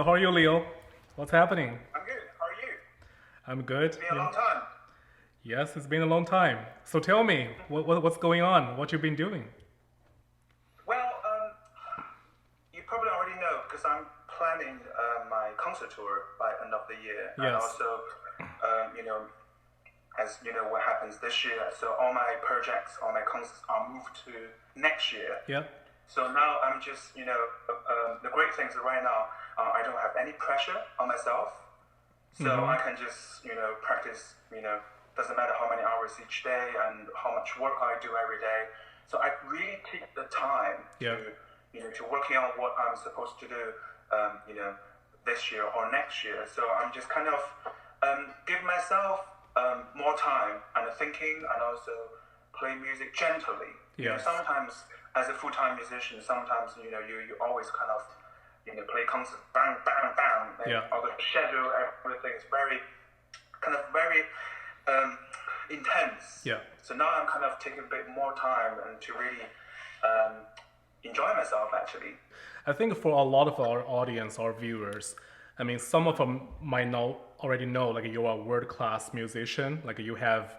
So how are you, Leo? What's happening? I'm good. How are you? I'm good. It's been a long time. Yes, it's been a long time. So tell me, what's going on? What you've been doing? Well, you probably already know because I'm planning my concert tour by end of the year, and Yes. also, as you know, what happens this year. So all my projects, all my concerts are moved to next year. Yeah. So now I'm just, the great things right now, I don't have any pressure on myself. So I can just, practice, doesn't matter how many hours each day and how much work I do every day. So I really take the time Yeah. to working on what I'm supposed to do, this year or next year. So I'm just kind of give myself more time and thinking and also play music gently. Yes. Sometimes as a full-time musician, sometimes you always kind of play concerts bang bang bang. And Yeah. all the schedule, everything is very intense. Yeah. So now I'm kind of taking a bit more time and to really um, enjoy myself actually. I think for a lot of our audience, our viewers, I mean, some of them might already know, like you're a world-class musician, like you have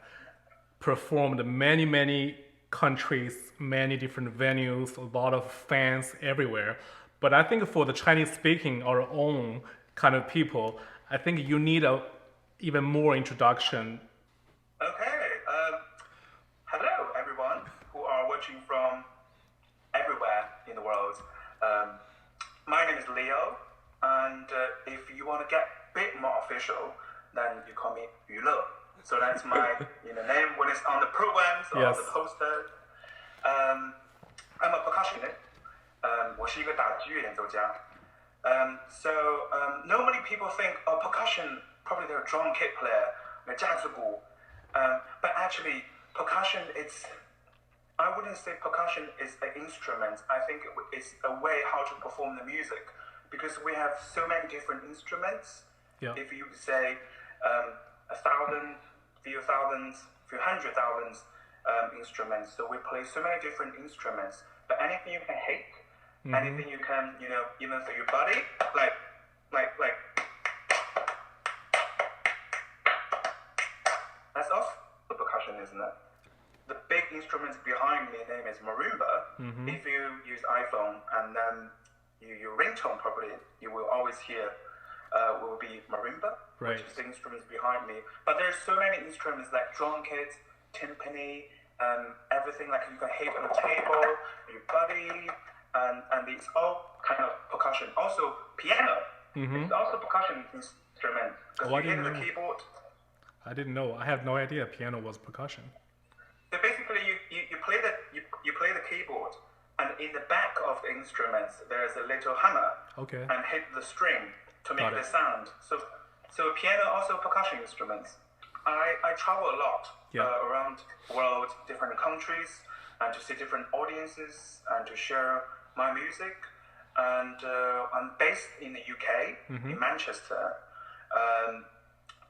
performed many countries, many different venues, a lot of fans everywhere. But I think for the Chinese speaking, our own kind of people, I think you need a even more introduction. Okay. Hello everyone who are watching from everywhere in the world. My name is Leo, and if you want to get a bit more official, then you call me Yulo. So that's my name when it's on the programs or Yes. the poster. I'm a percussionist. 我是一个打击乐演奏家. So normally people think, oh, percussion, probably they're a drum kit player, a jazz鼓. But actually, percussion, I wouldn't say percussion is an instrument. I think it's a way how to perform the music because we have so many different instruments. Yeah. If you say 1,000, few thousands, few hundred thousands instruments, so we play so many different instruments. But anything you can hit, anything you can, even for your body, like. That's also percussion, isn't it? The big instruments behind me name is marimba. If you use iPhone and then your ringtone probably you will always hear will be marimba, Right. which is the instruments behind me. But there's so many instruments like drum kits, timpani, everything like you can hit on the table, your body, and it's all kind of percussion. Also piano. It's also percussion instrument because Oh, I you hit didn't the know. keyboard. I didn't know. I have no idea piano was percussion. So basically, you play the keyboard, and in the back of the instruments there's a little hammer, Okay. and hit the string to make Got the it. sound. So piano also percussion instruments. I travel a lot Yeah. Around the world, different countries, and to see different audiences and to share my music. And I'm based in the UK, in Manchester.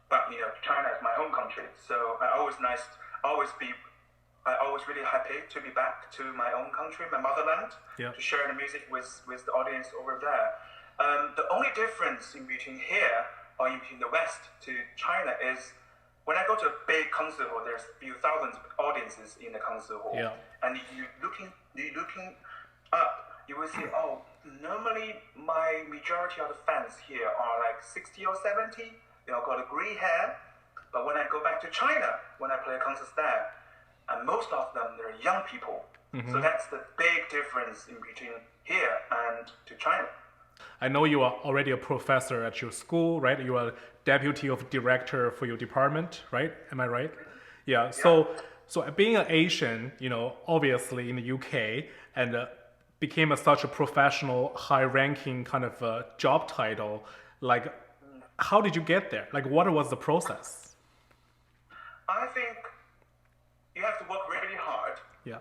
But China is my home country, so I always really happy to be back to my own country, my motherland, Yeah. to share the music with the audience over there. The only difference in between here or in between the West to China is when I go to a big concert hall, there's a few thousand audiences in the concert hall, Yeah. and you looking up, you will see, oh, normally my majority of the fans here are like 60 or 70. They all got a grey hair. But when I go back to China, when I play concerts there, and most of them, they're young people. So that's the big difference in between here and to China. I know you are already a professor at your school, right? You are deputy of director for your department, right? Am I right? Yeah. So being an Asian, obviously in the UK, and became such a professional, high-ranking kind of job title, like, how did you get there? Like, what was the process? I think you have to work really hard. Yeah.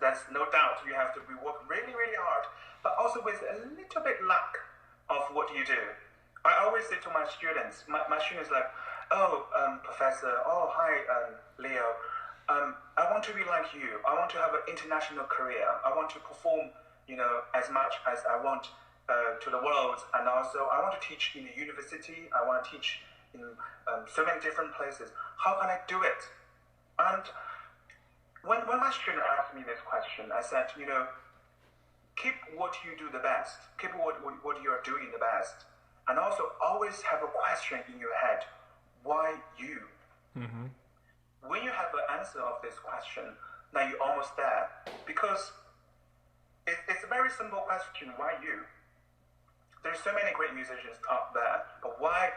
That's no doubt. You have to work really, really hard, but also with a little bit luck of what you do. I always say to my students, my students like, oh, professor, oh, hi, Leo. I want to be like you. I want to have an international career. I want to perform, as much as I want to the world, and also I want to teach in a university. I want to teach in so many different places. How can I do it? And when my student asked me this question, I said, keep what you do the best. Keep what you are doing the best. And also always have a question in your head. Why you? Mm-hmm. When you have an answer of this question, now you're almost there. Because it's a very simple question. Why you? There's so many great musicians out there, but why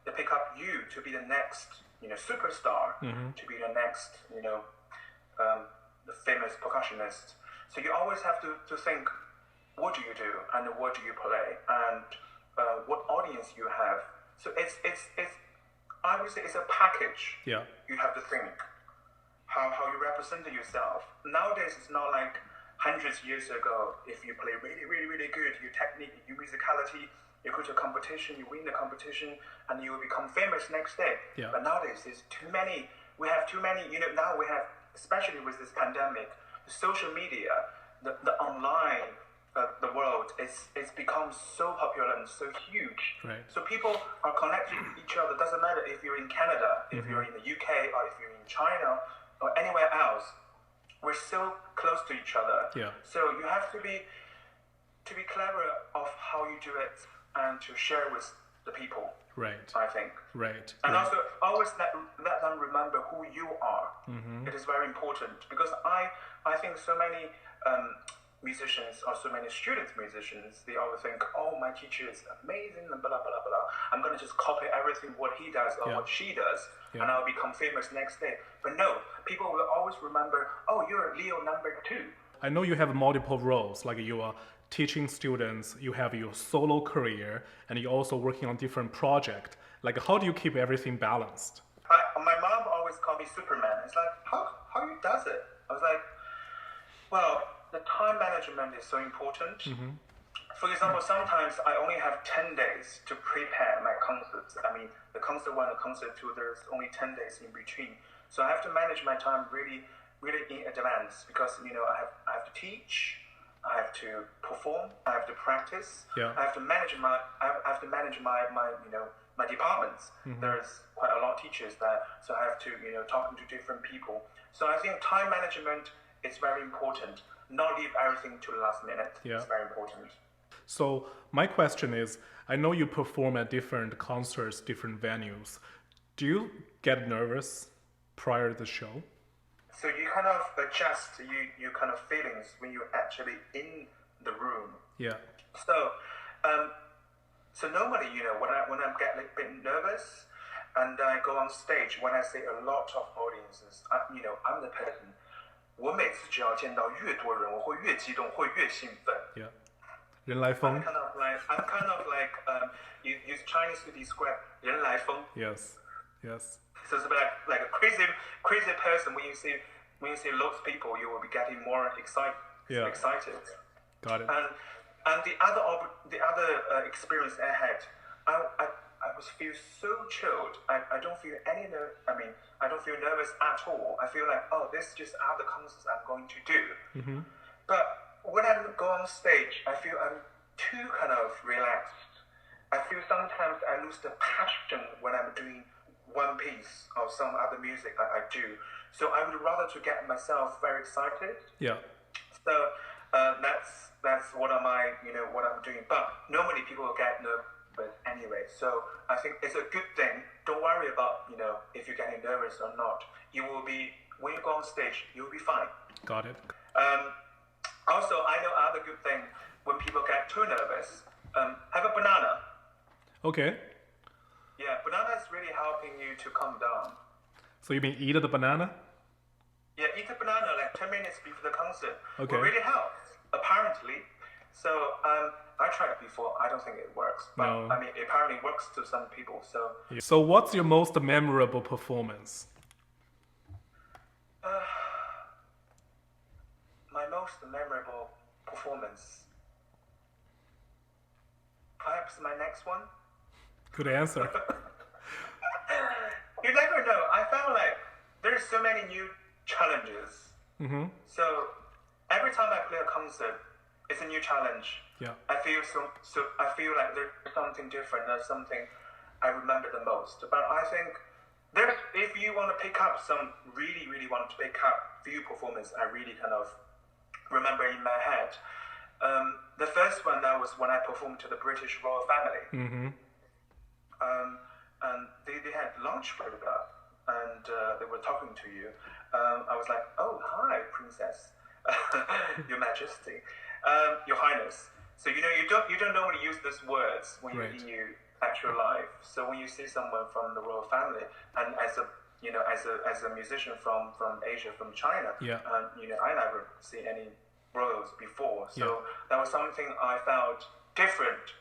they pick up you to be the next, superstar, to be the next, the famous percussionist? So you always have to think, what do you do and what do you play and what audience you have. So it's I would say it's a package. Yeah. You have to think how you represent yourself. Nowadays it's not like hundreds of years ago. If you play really, really, really good, your technique, your musicality, you go to a competition, you win the competition, and you will become famous next day. Yeah. But nowadays there's too many. We have too many. Now we have, especially with this pandemic, the social media, the online. The world it's become so popular and so huge. Right. So people are connected with each other. Doesn't matter if you're in Canada, if you're in the UK, or if you're in China, or anywhere else. We're so close to each other. Yeah. So you have to be clever of how you do it and to share with the people. Right. I think. Right. And right. also always let them remember who you are. It is very important because I think so many musicians or so many student musicians, they always think, oh, my teacher is amazing and blah, blah, blah, blah. I'm going to just copy everything what he does or what she does and I'll become famous next day. But no, people will always remember, oh, you're Leo number 2. I know you have multiple roles, like you are teaching students, you have your solo career, and you're also working on different projects. Like, how do you keep everything balanced? My mom always called me Superman. It's like, how you does it? I was like, well, the time management is so important. For example, sometimes I only have 10 days to prepare my concerts. I mean, the concert 1 and concert 2, there's only 10 days in between. So I have to manage my time really, really in advance because, I have to teach, I have to perform, I have to practice, I have to manage my departments. There's quite a lot of teachers there, so I have to, talking to different people. So I think time management is very important. Not leave everything to the last minute. It's very important. So my question is, I know you perform at different concerts, different venues. Do you get nervous prior to the show? So you kind of adjust your kind of feelings when you're actually in the room. Yeah. So, so normally, when I get a bit nervous and I go on stage, when I see a lot of audiences, I'm the person. 我每次只要见到越多人，我会越激动，会越兴奋。Yeah. 人来疯。I'm kind of like use Chinese to describe 人来疯。Yes. Yes. So it's like a crazy person. When you see lots of people, you will be getting more excited. Got it. And the other experience I had, I was feel so chilled. I don't feel I don't feel nervous at all. I feel like, oh, this just are the concerts I'm going to do. But when I go on stage, I feel I'm too kind of relaxed. I feel sometimes I lose the passion when I'm doing one piece or some other music that I do. So I would rather to get myself very excited. Yeah. So that's what I'm doing. But normally people will get nervous anyway. So I think it's a good thing. Don't worry about if you're getting nervous or not. You will be when you go on stage. You'll be fine. Got it. Also, I know other good thing when people get too nervous. Have a banana. Okay. Yeah, banana is really helping you to calm down. So you mean eat the banana? Yeah, eat a banana like 10 minutes before the concert. Okay. Will really help, apparently. So I tried it before. I don't think it works. But No. I mean, it apparently works to some people. So what's your most memorable performance? My most memorable performance. Perhaps my next one. Good answer. You never know. I felt like there's so many new challenges. So every time I play a concert, it's a new challenge. Yeah. I feel I feel like there's something different. There's something I remember the most. But I think if you want to pick up some really want to pick up few performance, I really kind of remember in my head. The first one that was when I performed to the British royal family. Mm-hmm. And they had lunch for it up, and they were talking to you. I was like, oh, hi, princess, your majesty, your highness. So you don't normally use these words when you're in your actual life. So when you see someone from the royal family, and as a musician from Asia, from China, I never see any royals before. So that was something I felt different.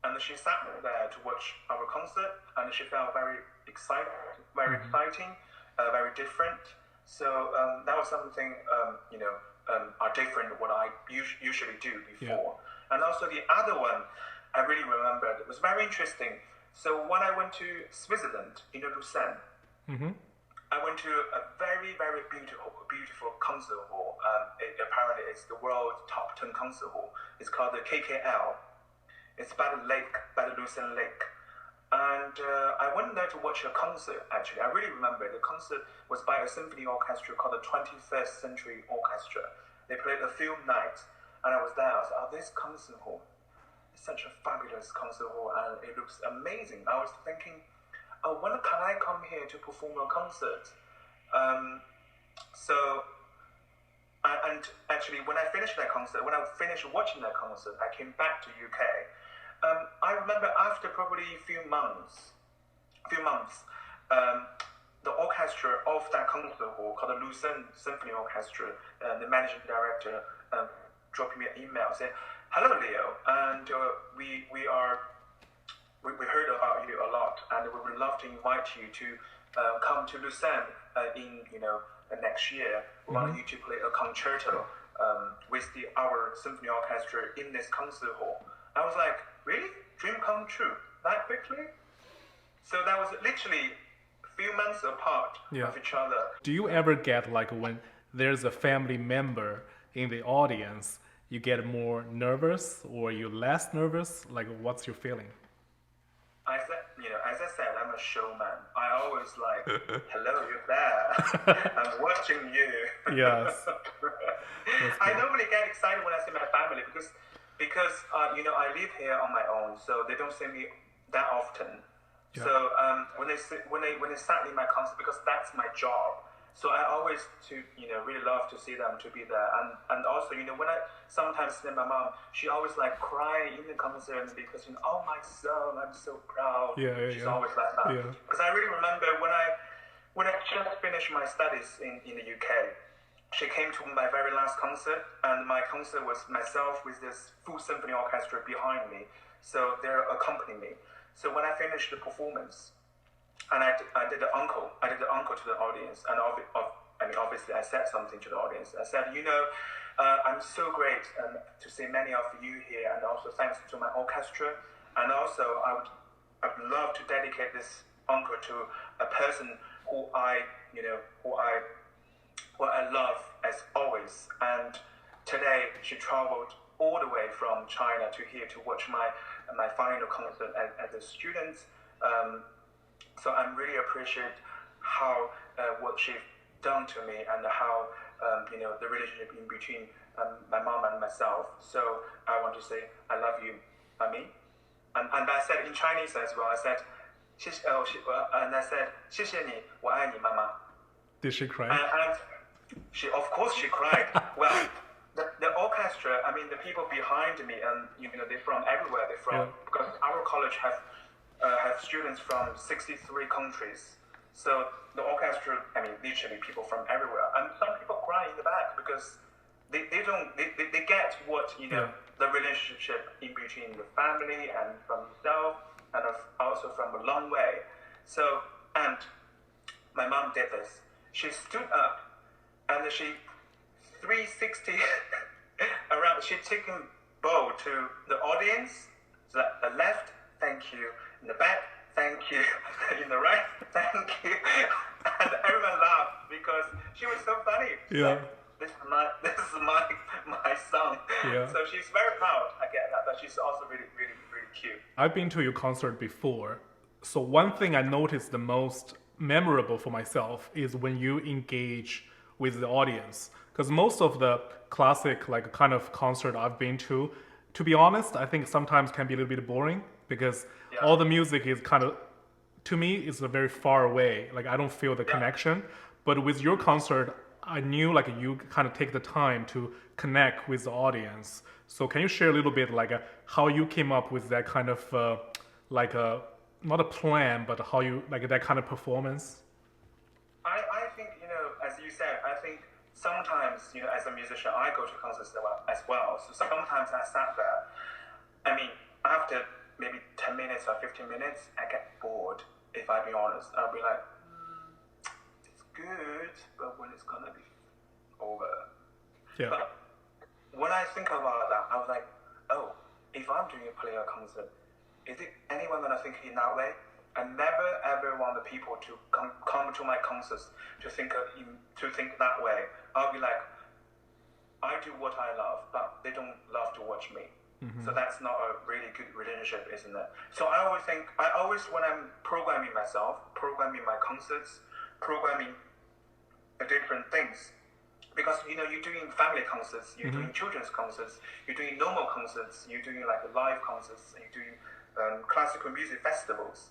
And she sat there to watch our concert, and she felt very exciting, very different. So that was something are different what I usually do before. Yeah. And also the other one I really remembered, it was very interesting. So when I went to Switzerland, in Lucerne, I went to a very beautiful concert hall. Apparently it's the world's top 10 concert hall. It's called the KKL. It's by the lake, by the Lucerne Lake. And I went there to watch a concert, actually. I really remember the concert was by a symphony orchestra called the 21st Century Orchestra. They played a film night, and I was there. I was like, oh, this concert hall is such a fabulous concert hall, and it looks amazing. I was thinking, oh, when can I come here to perform a concert? And actually, when I finished that concert, when I finished watching that concert, I came back to UK. I remember after probably a few months, the orchestra of that concert hall called the Lucerne Symphony Orchestra, the managing director dropped me an email saying, "Hello, Leo, and we heard about you a lot, and we would love to invite you to come to Lucerne in next year. We want you to play a concerto with our symphony orchestra in this concert hall." I was like, really? Dream come true that quickly? So that was literally a few months apart of each other. Do you ever get like when there's a family member in the audience, you get more nervous or you less nervous? Like, what's your feeling? As I said, I'm a showman. I always like, hello, you're there. I'm watching you. Yes. I normally get excited when I see my family because I live here on my own, so they don't see me that often. Yeah. So when they sat in my concert, because that's my job. So I always really love to see them to be there, and also when I sometimes see my mom, she always like crying in the concert because oh my son, I'm so proud. She's always like that. Because I really remember when I just finished my studies in the UK, she came to my very last concert, and my concert was myself with this full symphony orchestra behind me. So they're accompanying me. So when I finished the performance, and I did the encore to the audience, and obviously I said something to the audience. I said, I'm so great to see many of you here, and also thanks to my orchestra, and also I'd love to dedicate this encore to a person who I love as always. And today she traveled all the way from China to here to watch my final concert as a student. So I'm really appreciate how what she's done to me, and how the relationship in between my mom and myself. So I want to say I love you, Mommy. And I said in Chinese as well. I said, and I said, 谢谢你，我爱你，妈妈. Did she cry? And of course she cried. Well, the orchestra, the people behind me, and they're from everywhere. They're from because our college have students from 63 countries. So the orchestra, literally people from everywhere, and some people cry in the back because they get what the relationship in between the family and from self, and also from a long way. So, and my mom did this. She stood up and she 360 around. She taken bow to the audience. So the left, thank you. In the back, thank you. In the right, thank you. And everyone laughed because she was so funny. Yeah. Like, my son. Yeah. So she's very proud. I get that, but she's also really cute. I've been to your concert before. So one thing I noticed the most memorable for myself is when you engage with the audience. Because most of the classic like kind of concert I've been to be honest, I think sometimes can be a little bit boring because Yeah. all the music is kind of, to me, it's a very far away. Like I don't feel the Yeah. connection. But with your concert, I knew like you kind of take the time to connect with the audience. So can you share a little bit like how you came up with that kind of like a not a plan, but how you like that kind of performance? I think, as you said, I think sometimes, as a musician, I go to concerts as well. So sometimes I sat there. I mean, after maybe 10 minutes or 15 minutes, I get bored, if I be honest. I'll be like, it's good, but when it's gonna be over? Yeah. But when I think about that, I was like, oh, if I'm doing a player concert, is it anyone gonna think in that way? I never ever want the people to come to my concerts to think that way. I'll be like, I do what I love, but they don't love to watch me. Mm-hmm. So that's not a really good relationship, isn't it? So I always when I'm programming myself, programming my concerts, programming different things, because you're doing family concerts, you're doing children's concerts, you're doing normal concerts, you're doing like live concerts, and you're doing classical music festivals.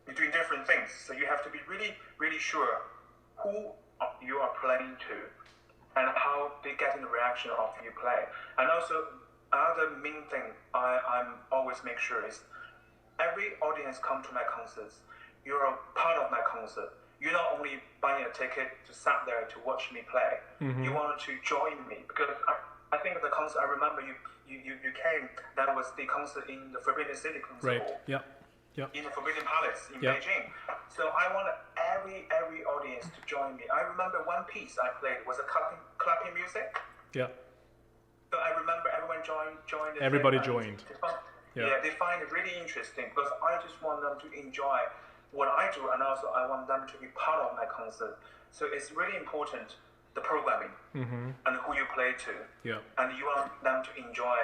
You're doing different things, so you have to be really sure who you are playing to and how they get in the reaction of you play. And also another main thing I'm always make sure is every audience come to my concerts, you're a part of my concert. You're not only buying a ticket to sit there to watch me play. You want to join me because I think the concert I remember you came. That was the concert in the Forbidden City concert hall. Right. Yeah. Yeah. In the Forbidden Palace in Beijing. So I want every audience to join me. I remember one piece I played was a clapping music. Yeah. So I remember everyone joined. Everybody joined. They find it really interesting because I just want them to enjoy what I do, and also I want them to be part of my concert. So it's really important, the programming and who you play to. Yeah. And you want them to enjoy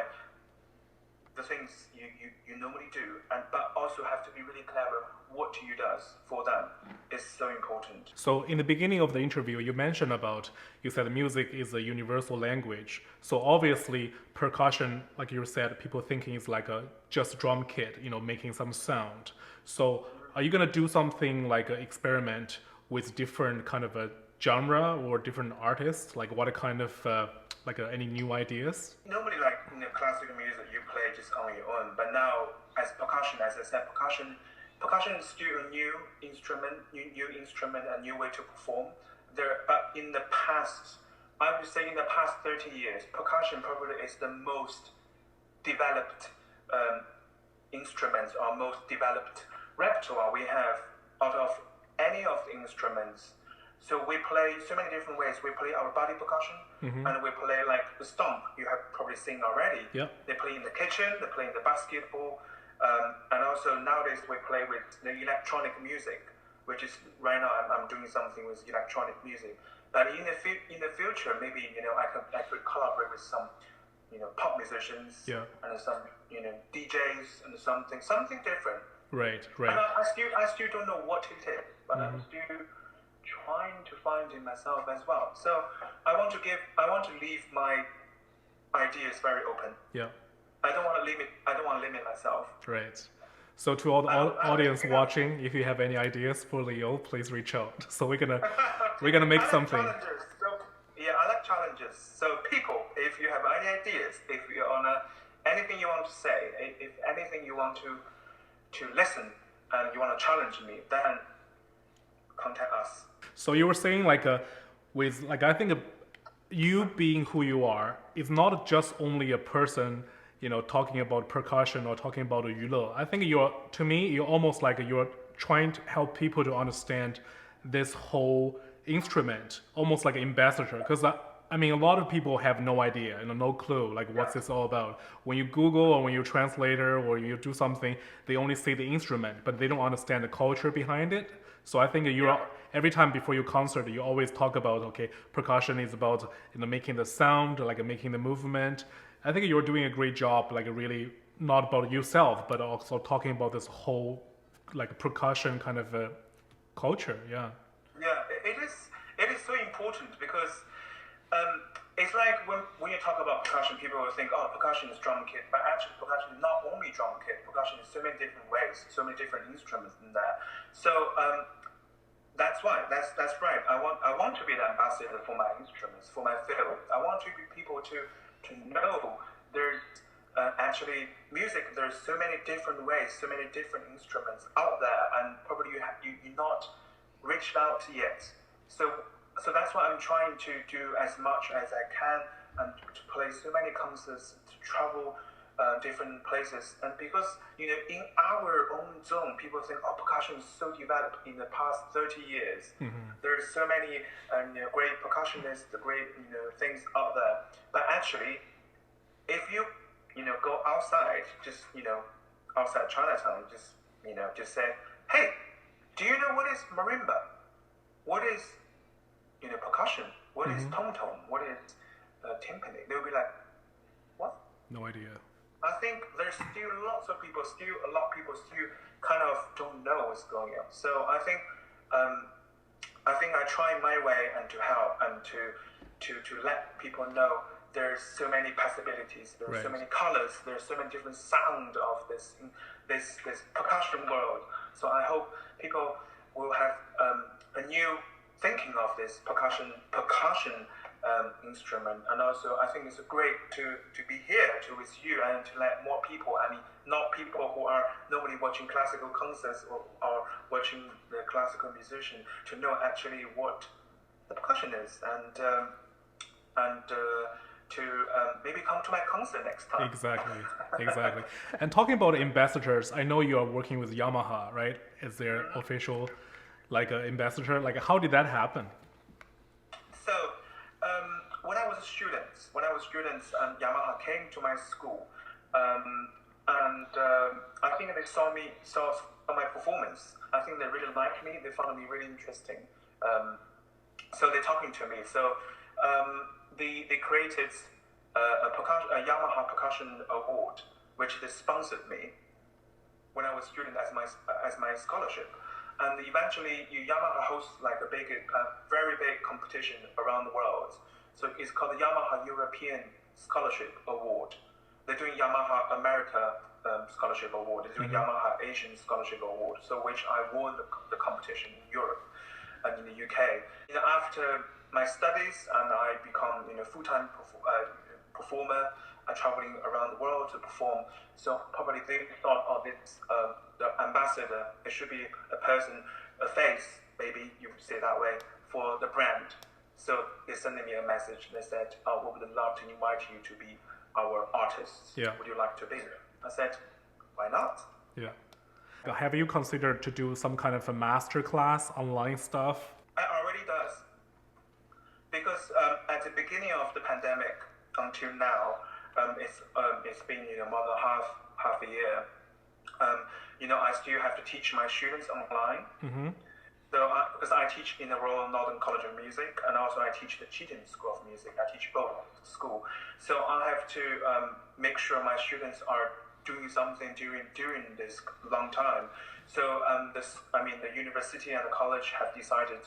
the things you normally do, but also have to be really clever what you does for them is so important. So in the beginning of the interview, you said music is a universal language. So obviously percussion, like you said, people thinking it's like a just drum kit, making some sound. So are you gonna do something like an experiment with different kind of a genre or different artists? Like what kind of any new ideas? Normally, like in the classical music, you play just on your own. But now, as percussion, as I said, percussion is still a new instrument, a new way to perform. But in the past, I would say in the past 30 years, percussion probably is the most developed instruments or most developed repertoire we have out of any of the instruments. So we play so many different ways. We play our body percussion, and we play like the stomp. You have probably seen already. Yeah. They play in the kitchen. They play in the basketball, and also nowadays we play with the electronic music, which is right now I'm doing something with electronic music. But in the future, maybe I could collaborate with some pop musicians and some DJs and something different. Right. And I still don't know what it is, but I'm still trying to find it myself as well. So I want to leave my ideas very open. Yeah. I don't want to limit myself. Right. So to all the audience watching, if you have any ideas for Leo, please reach out. So we're gonna make something. Challenges. So, I like challenges. So people, if you have any ideas, if you're on anything you want to say, if anything you want to listen and you want to challenge me, then contact us. So you were saying I think you being who you are is not just only a person, talking about percussion or talking about a yule. I think you're almost like you're trying to help people to understand this whole instrument, almost like an ambassador. Because I mean, a lot of people have no idea, no clue, like what's Yeah. this all about. When you Google or when you translator or you do something, they only see the instrument, but they don't understand the culture behind it. So I think Yeah. every time before your concert, you always talk about, okay, percussion is about making the sound, like making the movement. I think you're doing a great job, like really not about yourself, but also talking about this whole like percussion kind of culture. Yeah. Yeah, it is. It is so important because it's like when you talk about percussion, people will think, oh, percussion is drum kit, but actually, percussion is not only drum kit. Percussion is so many different ways, so many different instruments in there. So that's why. That's right. I want to be the ambassador for my instruments, for my field. I want to be people to know there's actually music. There's so many different ways, so many different instruments out there, and probably you're not reached out yet. So that's why I'm trying to do as much as I can and to play so many concerts, to travel different places. And because in our own zone, people think, oh, percussion is so developed in the past 30 years. There's so many great percussionists, the great things out there. But actually, if you go outside, just outside Chinatown, just say, hey, do you know what is marimba? What is percussion? What is tom-tom? What is timpani? They'll be like, what? No idea. I think there's still lots of people, a lot of people still kind of don't know what's going on. So I think I try my way and to help and to let people know there's so many possibilities, there's so Right. many colors, there's so many different sound of this percussion world. So I hope people will have a new thinking of this percussion instrument. And also I think it's great to be here with you and to let more people, I mean not people who are normally watching classical concerts or watching the classical musician, to know actually what the percussion is, and to maybe come to my concert next time. Exactly, exactly. And talking about ambassadors, I know you are working with Yamaha, right? Is there official, like an ambassador? Like, how did that happen? So, when I was students, Yamaha came to my school, and I think they saw my performance. I think they really liked me. They found me really interesting. So they're talking to me. So they created a Yamaha Percussion Award, which they sponsored me when I was a student as my scholarship. And eventually, Yamaha hosts like a very big competition around the world. So it's called the Yamaha European Scholarship Award. They're doing Yamaha America Scholarship Award. They're doing Yamaha Asian Scholarship Award. So which I won the competition in Europe and in the UK. After my studies, and I become full-time performer, traveling around the world to perform. So probably they thought, oh, this the ambassador. It should be a person, a face, maybe you would say it that way, for the brand. So they sent me a message. They said, oh, we would love to invite you to be our artists. Yeah. Would you like to be? I said, why not? Yeah. Have you considered to do some kind of a master class, online stuff? I already does. Because at the beginning of the pandemic until now, it's been more than half a year. I still have to teach my students online. So because I teach in the Royal Northern College of Music, and also I teach the Cheatham School of Music. I teach both school. So I have to make sure my students are doing something during this long time. So the university and the college have decided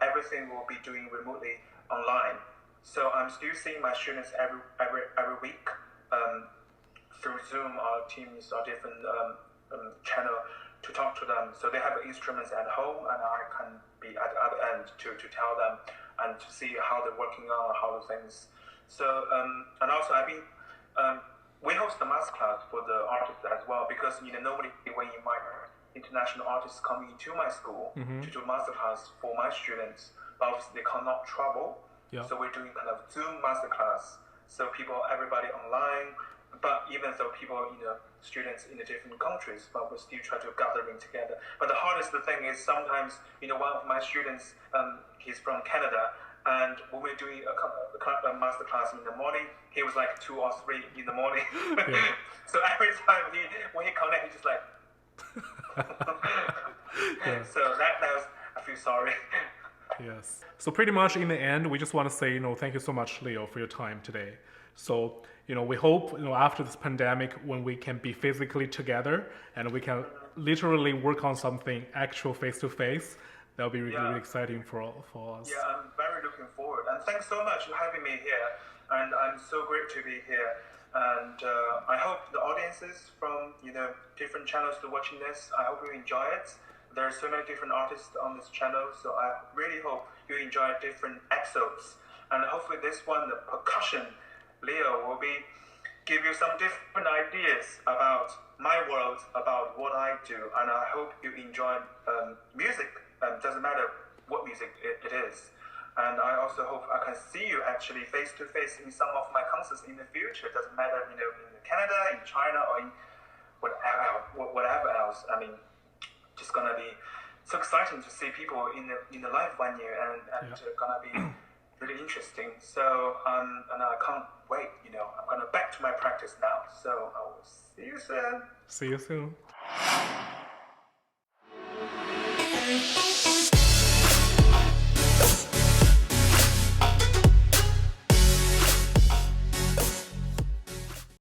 everything will be doing remotely online. So I'm still seeing my students every week through Zoom or Teams or different channel to talk to them. So they have instruments at home, and I can be at the other end to tell them and to see how they're working on how the things. So and also we host the masterclass for the artists as well, because normally when you invite international artists coming into my school to do masterclass for my students, but obviously they cannot travel. Yeah. So we're doing kind of Zoom masterclass. So everybody online, but even though people, students in the different countries, but we still try to gathering together. But the hardest thing is sometimes, one of my students, he's from Canada, And when we're doing a master class in the morning, he was like 2 or 3 in the morning. Yeah. So every time when he connect, he's just like. Yeah. So that was, I feel sorry. Yes. So pretty much in the end, we just want to say, thank you so much, Leo, for your time today. So, we hope, after this pandemic, when we can be physically together and we can literally work on something actual face to face, that'll be really, really exciting for us. Yeah, I'm very looking forward. And thanks so much for having me here. And I'm so great to be here. And I hope the audiences from, different channels to watching this, I hope you enjoy it. There are so many different artists on this channel, so I really hope you enjoy different episodes. And hopefully this one, the percussion, Leo, will give you some different ideas about my world, about what I do. And I hope you enjoy music. Doesn't matter what music it is. And I also hope I can see you actually face to face in some of my concerts in the future. Doesn't matter, in Canada, in China, or in whatever else. I mean, just gonna be so exciting to see people in the live venue, and gonna be really interesting. So and I can't wait. I'm gonna back to my practice now. So I will see you soon. See you soon.